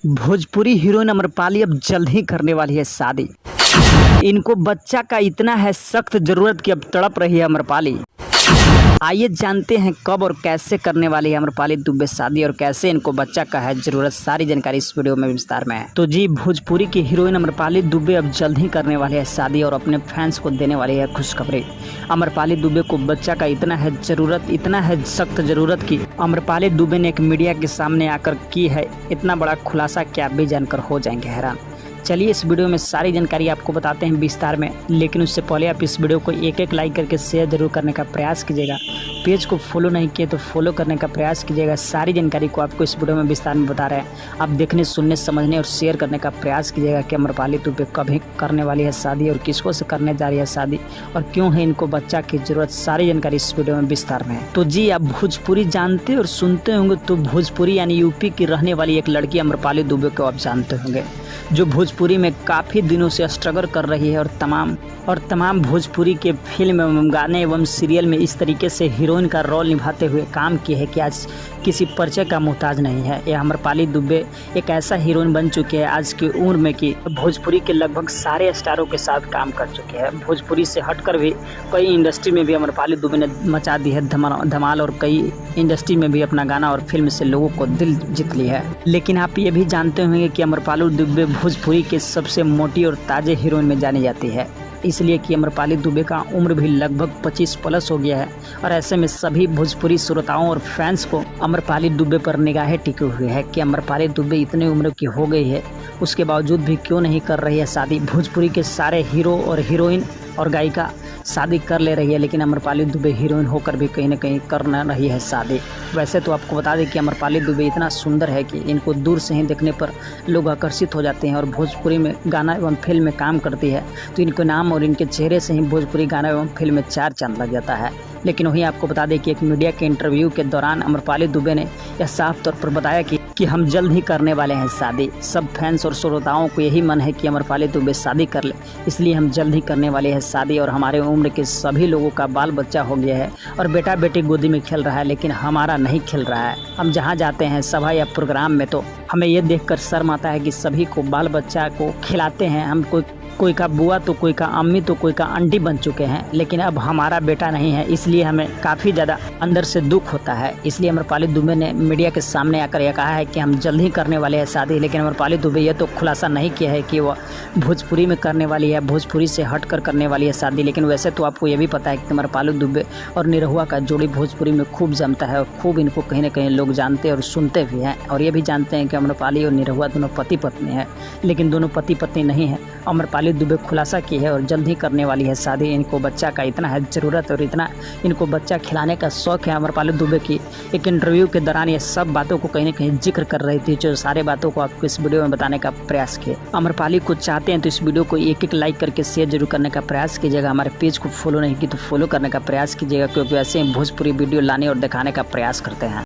Bhojpuri heroine Amrapali अब जल्द ही करने वाली है शादी। इनको बच्चा का इतना है सख्त जरूरत कि अब तड़प रही है अम्रपाली। आइए जानते हैं कब और कैसे करने वाली है अम्रपाली दुबे शादी और कैसे इनको बच्चा का है जरूरत। सारी जानकारी इस वीडियो में विस्तार में है। तो जी, भोजपुरी की हीरोइन अम्रपाली दुबे अब जल्द ही करने वाली है शादी और अपने फैंस को देने वाली है खुशखबरी। अम्रपाली दुबे को बच्चा का इतना है सख्त जरूरत कि अम्रपाली दुबे ने एक मीडिया के सामने आकर की है इतना बड़ा खुलासा कि आप भी जानकर हो जाएंगे हैरान। चलिए इस वीडियो में सारी जानकारी आपको बताते हैं विस्तार में, लेकिन उससे पहले आप इस वीडियो को एक लाइक करके शेयर जरूर करने का प्रयास कीजिएगा। पेज को फॉलो नहीं किए तो फॉलो करने का प्रयास कीजिएगा। सारी जानकारी को आपको इस वीडियो में विस्तार में बता रहे हैं। आप देखने, सुनने, समझने और शेयर करने का प्रयास कीजिएगा कि अम्रपाली दुबे कभी करने वाली है शादी और किसको से करने जा रही है शादी और क्यों है इनको बच्चा की जरूरत। सारी जानकारी इस वीडियो में विस्तार में है। तो जी, आप भोजपुरी जानते और सुनते होंगे तो भोजपुरी यानी यूपी की रहने वाली एक लड़की अम्रपाली दुबे को आप जानते होंगे, जो भोजपुरी में काफ़ी दिनों से स्ट्रगल कर रही है और तमाम भोजपुरी के फिल्म एवं गाने एवं सीरियल में इस तरीके से हीरोइन का रोल निभाते हुए काम किए है कि आज किसी परिचय का मोहताज नहीं है। यह अम्रपाली दुबे एक ऐसा हीरोइन बन चुके हैं आज की उम्र में कि भोजपुरी के लगभग सारे स्टारों के साथ काम कर चुके हैं। भोजपुरी से हटकर भी कई इंडस्ट्री में भी अम्रपाली दुबे ने मचा दी है धमाल और कई इंडस्ट्री में भी अपना गाना और फिल्म से लोगों को दिल जीत ली है। लेकिन आप ये भी जानते होंगे कि अम्रपाली दुबे भोजपुरी के सबसे मोटी और ताज़े हीरोइन में जानी जाती है, इसलिए कि अम्रपाली दुबे का उम्र भी लगभग 25 प्लस हो गया है और ऐसे में सभी भोजपुरी श्रोताओं और फैंस को अम्रपाली दुबे पर निगाहें टिके हुए हैं कि अम्रपाली दुबे इतने उम्र की हो गई है, उसके बावजूद भी क्यों नहीं कर रही है शादी। भोजपुरी के सारे हीरो और हीरोइन और गायिका शादी कर ले रही है, लेकिन अम्रपाली दुबे हीरोइन होकर भी कहीं ना कहीं कर न रही है शादी। वैसे तो आपको बता दें कि अम्रपाली दुबे इतना सुंदर है कि इनको दूर से ही देखने पर लोग आकर्षित हो जाते हैं और भोजपुरी में गाना एवं फिल्म में काम करती है तो इनके नाम और इनके चेहरे से ही भोजपुरी गाना एवं फिल्म में 4 चांद लग जाता है। लेकिन वहीं आपको बता दें कि एक मीडिया के इंटरव्यू के दौरान अम्रपाली दुबे ने यह साफ तौर पर बताया कि हम जल्द ही करने वाले हैं शादी। सब फैंस और श्रोताओं को यही मन है कि अम्रपाली दुबे शादी कर ले, इसलिए हम जल्द ही करने वाले हैं शादी और हमारे उम्र के सभी लोगों का बाल बच्चा हो गया है और बेटा बेटी गोदी में खेल रहा है, लेकिन हमारा नहीं खेल रहा है। हम जहाँ जाते हैं सभा या प्रोग्राम में तो हमें ये देखकर शर्म आता है कि सभी को बाल बच्चा को खिलाते हैं। हम कोई का बुआ तो कोई का अम्मी तो कोई का आंटी बन चुके हैं, लेकिन अब हमारा बेटा नहीं है, इसलिए हमें काफ़ी ज़्यादा अंदर से दुख होता है। इसलिए अम्रपाली दुबे ने मीडिया के सामने आकर यह कहा है कि हम जल्द ही करने वाले हैं शादी। लेकिन अम्रपाली दुबे ये तो खुलासा नहीं किया है कि वह भोजपुरी में करने वाली है, भोजपुरी से हटकर करने वाली है शादी। लेकिन वैसे तो आपको ये भी पता है कि अम्रपाली दुबे और निरहुआ का जोड़ी भोजपुरी में खूब जमता है और खूब इनको कहीं ना कहीं लोग जानते और सुनते भी हैं और ये भी जानते हैं कि अम्रपाली और निरहुआ दोनों पति पत्नी हैं, लेकिन दोनों पति पत्नी नहीं हैं। अम्रपाली दुबे खुलासा की है और जल्द ही करने वाली है शादी। इनको बच्चा का इतना है ज़रूरत और इतना इनको बच्चा खिलाने का शौक़ है अम्रपाली दुबे की। एक इंटरव्यू के दौरान ये सब बातों को कहीं ना कहीं जिक्र कर रही थी, जो सारे बातों को आपको इस वीडियो में बताने का प्रयास किए। अम्रपाली को चाहते हैं तो इस वीडियो को एक लाइक करके शेयर जरूर करने का प्रयास कीजिएगा। हमारे पेज को फॉलो नहीं की तो फॉलो करने का प्रयास कीजिएगा, क्योंकि ऐसे भोजपुरी वीडियो लाने और दिखाने का प्रयास करते हैं।